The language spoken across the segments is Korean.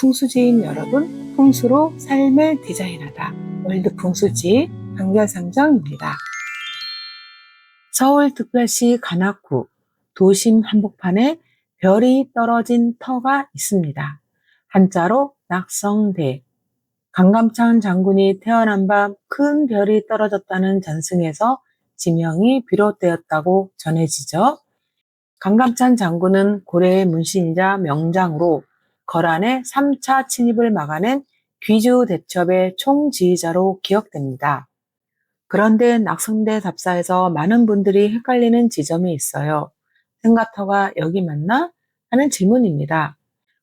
풍수지인 여러분, 풍수로 삶을 디자인하다. 월드 풍수지 강별상정입니다. 서울특별시 관악구 도심 한복판에 별이 떨어진 터가 있습니다. 한자로 낙성대. 강감찬 장군이 태어난 밤 큰 별이 떨어졌다는 전승에서 지명이 비롯되었다고 전해지죠. 강감찬 장군은 고려의 문신이자 명장으로 거란의 3차 침입을 막아낸 귀주 대첩의 총지휘자로 기억됩니다. 그런데 낙성대 답사에서 많은 분들이 헷갈리는 지점이 있어요. 생가터가 여기 맞나? 하는 질문입니다.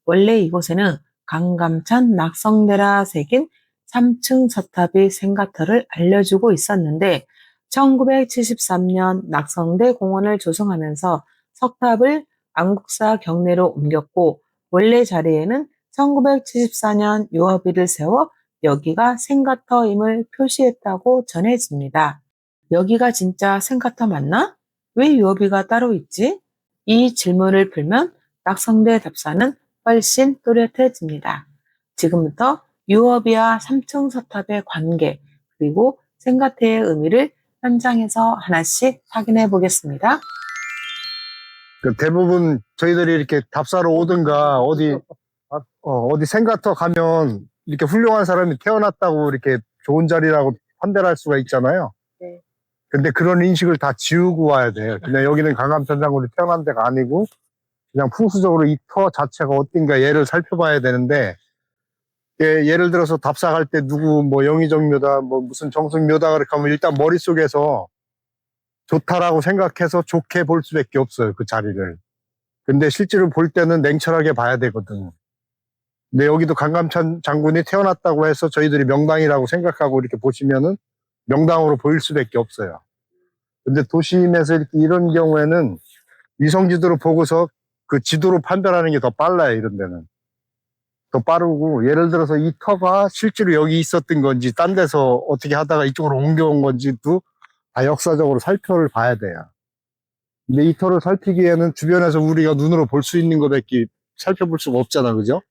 원래 이곳에는 강감찬 낙성대라 새긴 3층 서탑이 생가터를 알려주고 있었는데 1973년 낙성대 공원을 조성하면서 석탑을 안국사 경내로 옮겼고 원래 자리에는 1974년 유어비를 세워 여기가 생가터임을 표시했다고 전해집니다. 여기가 진짜 생가터 맞나? 왜 유어비가 따로 있지? 이 질문을 풀면 낙성대 답사는 훨씬 또렷해집니다. 지금부터 유어비와 3층 서탑의 관계 그리고 생가터의 의미를 현장에서 하나씩 확인해 보겠습니다. 대부분 저희들이 이렇게 답사로 오든가 어디 생가터 가면 이렇게 훌륭한 사람이 태어났다고 이렇게 좋은 자리라고 판단할 수가 있잖아요. 네. 근데 그런 인식을 다 지우고 와야 돼요. 그냥 여기는 강감찬 장군이 태어난 데가 아니고 그냥 풍수적으로 이 터 자체가 어딘가 얘를 살펴봐야 되는데 예를 들어서 답사 갈 때 누구 뭐 영의정묘다 뭐 무슨 정승묘다 그렇게 하면 일단 머릿속에서 좋다라고 생각해서 좋게 볼 수밖에 없어요. 그 자리를. 근데 실제로 볼 때는 냉철하게 봐야 되거든. 근데 여기도 강감찬 장군이 태어났다고 해서 저희들이 명당이라고 생각하고 이렇게 보시면은 명당으로 보일 수밖에 없어요. 근데 도심에서 이렇게 이런 경우에는 위성지도로 보고서 그 지도로 판별하는 게 더 빨라요. 이런 데는. 더 빠르고 예를 들어서 이 터가 실제로 여기 있었던 건지 딴 데서 어떻게 하다가 이쪽으로 옮겨온 건지도 다 역사적으로 살펴를 봐야 돼요. 근데 이 터를 살피기에는 주변에서 우리가 눈으로 볼 수 있는 것밖에 살펴볼 수가 없잖아, 그죠?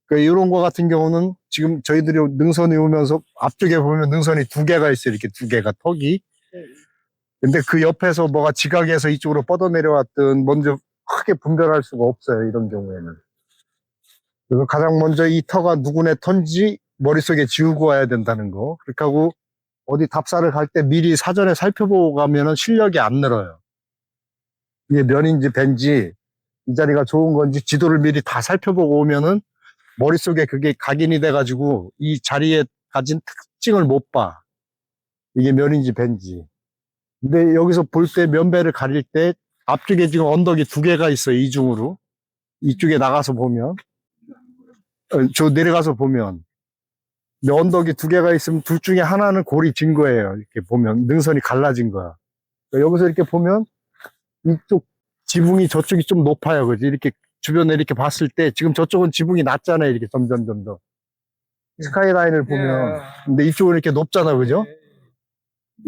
그러니까 이런 거 같은 경우는 지금 저희들이 능선이 오면서 앞쪽에 보면 능선이 두 개가 있어요. 이렇게 두 개가 턱이. 근데 그 옆에서 뭐가 지각해서 이쪽으로 뻗어 내려왔든 먼저 크게 분별할 수가 없어요. 이런 경우에는. 그래서 가장 먼저 이 터가 누구네 터인지 머릿속에 지우고 와야 된다는 거. 그렇게 하고 어디 답사를 갈 때 미리 사전에 살펴보고 가면은 실력이 안 늘어요. 이게 면인지 밴지 이 자리가 좋은 건지 지도를 미리 다 살펴보고 오면은 머릿속에 그게 각인이 돼가지고 이 자리에 가진 특징을 못 봐. 이게 면인지 밴지. 근데 여기서 볼 때 면배를 가릴 때 앞쪽에 지금 언덕이 두 개가 있어요. 이중으로. 이쪽에 나가서 보면. 저 내려가서 보면. 근데 언덕이 두 개가 있으면 둘 중에 하나는 골이 진 거예요. 이렇게 보면. 능선이 갈라진 거야. 그러니까 여기서 이렇게 보면 이쪽 지붕이 저쪽이 좀 높아요. 그지? 이렇게 주변에 이렇게 봤을 때 지금 저쪽은 지붕이 낮잖아요. 이렇게 점점 더. 스카이라인을 보면. 근데 이쪽은 이렇게 높잖아. 그죠?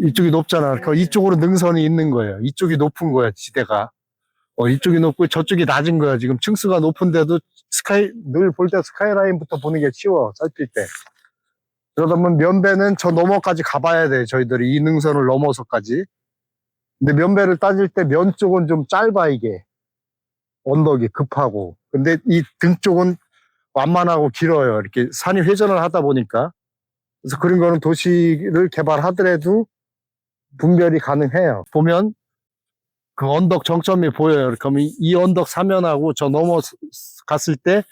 이쪽이 높잖아. 그러니까 이쪽으로 능선이 있는 거예요. 이쪽이 높은 거야, 지대가. 이쪽이 높고 저쪽이 낮은 거야. 지금 층수가 높은데도 늘 볼 때 스카이라인부터 보는 게 쉬워, 살필 때. 그러다 보면 면배는 저 너머까지 가봐야 돼, 저희들이. 이 능선을 넘어서까지. 근데 면배를 따질 때 면 쪽은 좀 짧아, 이게. 언덕이 급하고. 근데 이 등 쪽은 완만하고 길어요. 이렇게 산이 회전을 하다 보니까. 그래서 그런 거는 도시를 개발하더라도 분별이 가능해요. 보면 그 언덕 정점이 보여요. 그러면 이 언덕 사면하고 저 넘어갔을 때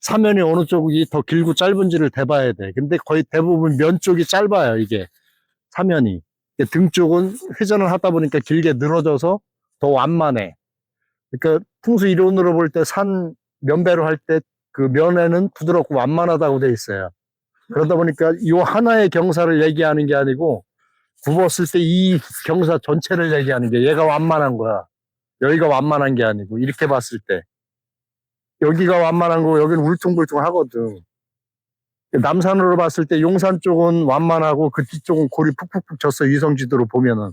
사면이 어느 쪽이 더 길고 짧은지를 대봐야 돼. 근데 거의 대부분 면 쪽이 짧아요, 이게. 사면이. 등 쪽은 회전을 하다 보니까 길게 늘어져서 더 완만해. 그러니까 풍수 이론으로 볼 때 산 면배로 할 때 그 면에는 부드럽고 완만하다고 돼 있어요. 그러다 보니까 이 하나의 경사를 얘기하는 게 아니고 굽었을 때 이 경사 전체를 얘기하는 게 얘가 완만한 거야. 여기가 완만한 게 아니고 이렇게 봤을 때 여기가 완만한 거고 여기는 울퉁불퉁하거든. 남산으로 봤을 때 용산 쪽은 완만하고 그 뒤쪽은 골이 푹푹푹 졌어. 위성지도로 보면은.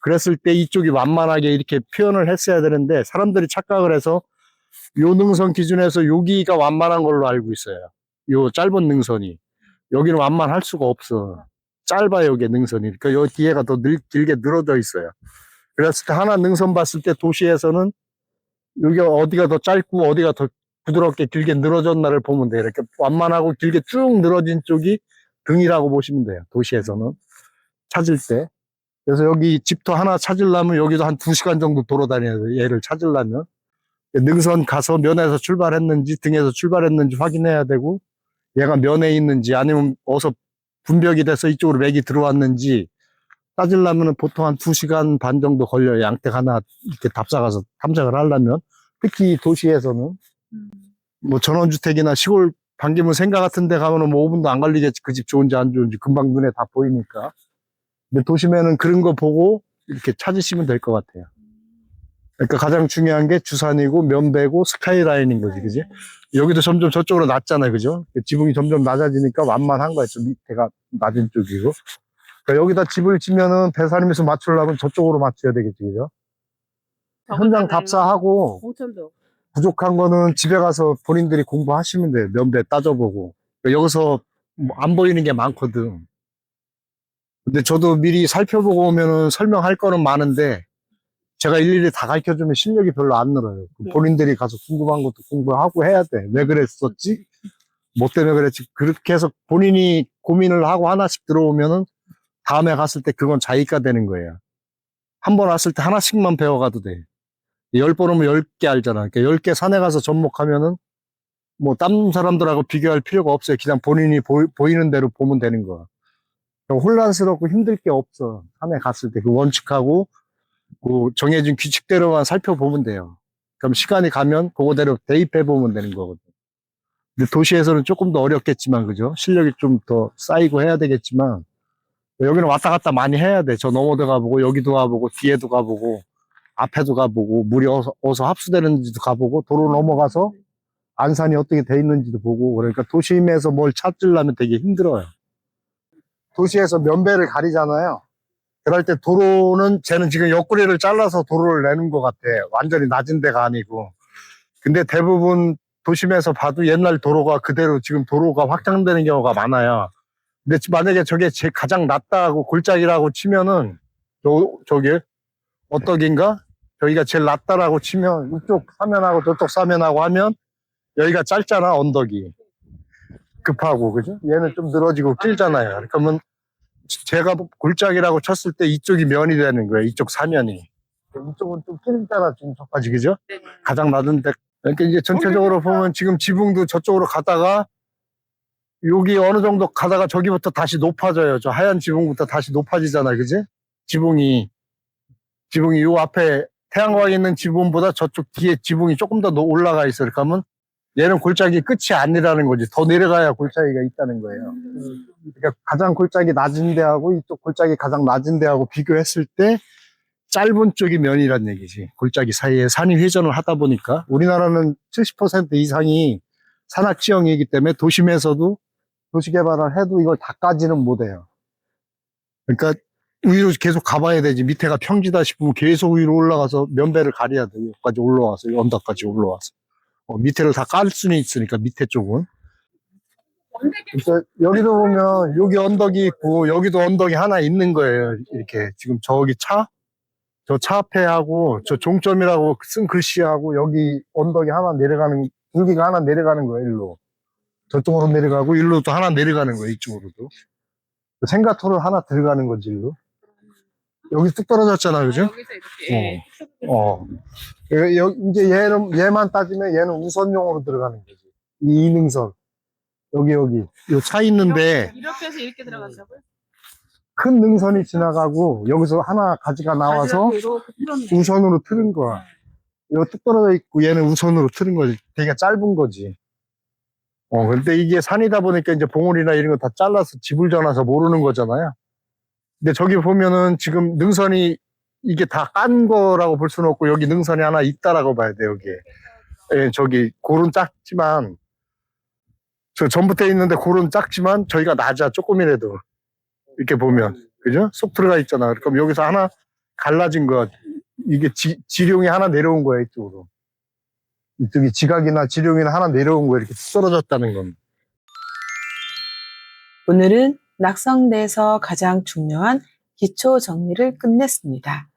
그랬을 때 이쪽이 완만하게 이렇게 표현을 했어야 되는데 사람들이 착각을 해서 요 능선 기준에서 여기가 완만한 걸로 알고 있어요. 요 짧은 능선이. 여기는 완만할 수가 없어. 짧아요, 여기 능선이. 그러니까 요 뒤에가 더 길게 늘어져 있어요. 그랬을 때 하나 능선 봤을 때 도시에서는 여기가 어디가 더 짧고 어디가 더 부드럽게 길게 늘어졌나를 보면 돼요. 이렇게 완만하고 길게 쭉 늘어진 쪽이 등이라고 보시면 돼요. 도시에서는. 찾을 때. 그래서 여기 집터 하나 찾으려면 여기도 한 2시간 정도 돌아다녀야 돼요. 얘를 찾으려면. 능선 가서 면에서 출발했는지 등에서 출발했는지 확인해야 되고 얘가 면에 있는지 아니면 어서 분벽이 돼서 이쪽으로 맥이 들어왔는지 따지려면 보통 한 2시간 반 정도 걸려요. 양택 하나 이렇게 답사가서 탐색을 하려면. 특히 도시에서는 뭐 전원주택이나 시골 반기문 생가 같은 데 가면은 뭐 5분도 안 걸리겠지. 그 집 좋은지 안 좋은지 금방 눈에 다 보이니까. 근데 도심에는 그런 거 보고 이렇게 찾으시면 될 것 같아요. 그러니까 가장 중요한 게 주산이고 면배고 스카이라인인 거지, 그지? 여기도 점점 저쪽으로 낮잖아요, 그죠? 지붕이 점점 낮아지니까 완만한 거야. 좀 밑에가 낮은 쪽이고. 그러니까 여기다 집을 지면은 배산임에서 맞추려면 저쪽으로 맞춰야 되겠지, 그죠? 현장 답사하고 홍천도. 부족한 거는 집에 가서 본인들이 공부하시면 돼요. 면배 따져보고. 그러니까 여기서 뭐안 보이는 게 많거든. 근데 저도 미리 살펴보고 오면은 설명할 거는 많은데 제가 일일이 다 가르쳐 주면 실력이 별로 안 늘어요. 네. 본인들이 가서 궁금한 것도 공부하고 해야 돼. 왜 그랬었지? 뭐 때문에 그랬지? 그렇게 해서 본인이 고민을 하고 하나씩 들어오면은 다음에 갔을 때 그건 자기가 되는 거예요. 한 번 왔을 때 하나씩만 배워가도 돼. 10번 오면 10개 알잖아. 그러니까 10개 산에 가서 접목하면은 뭐 다른 사람들하고 비교할 필요가 없어요. 그냥 본인이 보이는 대로 보면 되는 거야. 그러니까 혼란스럽고 힘들 게 없어. 산에 갔을 때 그 원칙하고 그 정해진 규칙대로만 살펴보면 돼요. 그럼 시간이 가면 그거대로 대입해 보면 되는 거거든. 근데 도시에서는 조금 더 어렵겠지만, 그죠? 실력이 좀 더 쌓이고 해야 되겠지만, 여기는 왔다 갔다 많이 해야 돼. 저 너머도 가보고, 여기도 가보고, 뒤에도 가보고, 앞에도 가보고, 물이 어서 합수되는지도 가보고, 도로 넘어가서 안산이 어떻게 돼 있는지도 보고, 그러니까 도심에서 뭘 찾으려면 되게 힘들어요. 도시에서 면배를 가리잖아요. 그럴 때 도로는 쟤는 지금 옆구리를 잘라서 도로를 내는 것 같아. 완전히 낮은 데가 아니고. 근데 대부분 도심에서 봐도 옛날 도로가 그대로 지금 도로가 확장되는 경우가 많아요. 근데 만약에 저게 제 가장 낮다고 골짜기라고 치면은 저기 어떡인가? 저기가 제일 낮다라고 치면 이쪽 사면하고 저쪽 사면하고 하면 여기가 짧잖아, 언덕이. 급하고, 그죠? 얘는 좀 늘어지고 길잖아요. 그러면 제가 골짜기라고 쳤을 때 이쪽이 면이 되는 거예요. 이쪽 사면이. 이쪽은 좀 길잖아, 지금 저까지, 그죠? 네. 가장 낮은 데. 그러니까 이제 전체적으로 보면 지금 지붕도 저쪽으로 가다가 여기 어느 정도 가다가 저기부터 다시 높아져요. 저 하얀 지붕부터 다시 높아지잖아요, 그지? 지붕이 요 앞에 태양광 있는 지붕보다 저쪽 뒤에 지붕이 조금 더 올라가 있어요. 그러면 얘는 골짜기 끝이 아니라는 거지. 더 내려가야 골짜기가 있다는 거예요. 그러니까 가장 골짜기 낮은 데하고 이쪽 골짜기 가장 낮은 데하고 비교했을 때 짧은 쪽이 면이란 얘기지. 골짜기 사이에 산이 회전을 하다 보니까 우리나라는 70% 이상이 산악 지형이기 때문에 도심에서도 도시 개발을 해도 이걸 다까지는 못해요. 그러니까 위로 계속 가봐야 되지. 밑에가 평지다 싶으면 계속 위로 올라가서 면배를 가려야 돼. 여기까지 올라와서, 언덕까지 올라와서. 밑에를 다 깔 수는 있으니까, 밑에 쪽은. 그래서 여기도 보면, 여기 언덕이 있고, 여기도 언덕이 하나 있는 거예요. 이렇게. 지금 저기 저 차 앞에 하고, 저 종점이라고 쓴 글씨하고, 여기 언덕이 하나 내려가는, 줄기가 하나 내려가는 거예요, 일로. 저쪽으로 내려가고, 일로 또 하나 내려가는 거예요, 이쪽으로도. 생가토를 하나 들어가는 거지, 일로. 여기 뚝 떨어졌잖아, 그죠? 여기서 이렇게. 이제 얘만 따지면 얘는 우선용으로 들어가는 거지. 이 이능선. 여기. 요 차 있는데 이렇게 해서 이렇게 들어간다고요? 큰 능선이 지나가고 여기서 하나 가지가 나와서 우선으로 틀은 거야. 요 뚝 떨어져 있고 얘는 우선으로 틀은 거지. 되게 짧은 거지. 근데 이게 산이다 보니까 이제 봉우리나 이런 거 다 잘라서 집을 져놔서 모르는 거잖아요. 근데 저기 보면은 지금 능선이 이게 다 깐 거라고 볼 수는 없고 여기 능선이 하나 있다라고 봐야 돼, 여기에. 예, 저기 골은 작지만 저 전부터 있는데 골은 작지만 저희가 낮아, 조금이라도. 이렇게 보면. 그죠? 쏙 들어가 있잖아. 그럼 여기서 하나 갈라진 거. 이게 지룡이 하나 내려온 거야, 이쪽으로. 이쪽에 지각이나 지룡이나 하나 내려온 거 이렇게 쓰러졌다는 겁니다. 오늘은 낙성대에서 가장 중요한 기초 정리를 끝냈습니다.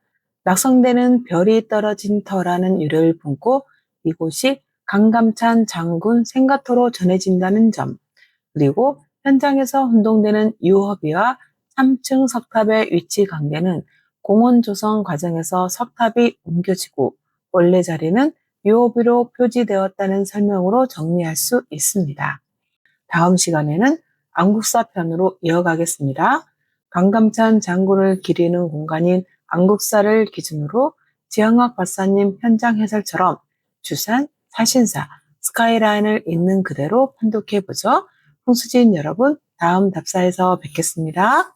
낙성대는 별이 떨어진 터라는 유래를 품고 이곳이 강감찬 장군 생가터로 전해진다는 점, 그리고 현장에서 혼동되는 유허비와 3층 석탑의 위치 관계는 공원 조성 과정에서 석탑이 옮겨지고 원래 자리는 유허비로 표지되었다는 설명으로 정리할 수 있습니다. 다음 시간에는 안국사 편으로 이어가겠습니다. 강감찬 장군을 기리는 공간인 안국사를 기준으로 지향학 박사님 현장 해설처럼 주산, 사신사, 스카이라인을 있는 그대로 판독해보죠. 홍수진 여러분, 다음 답사에서 뵙겠습니다.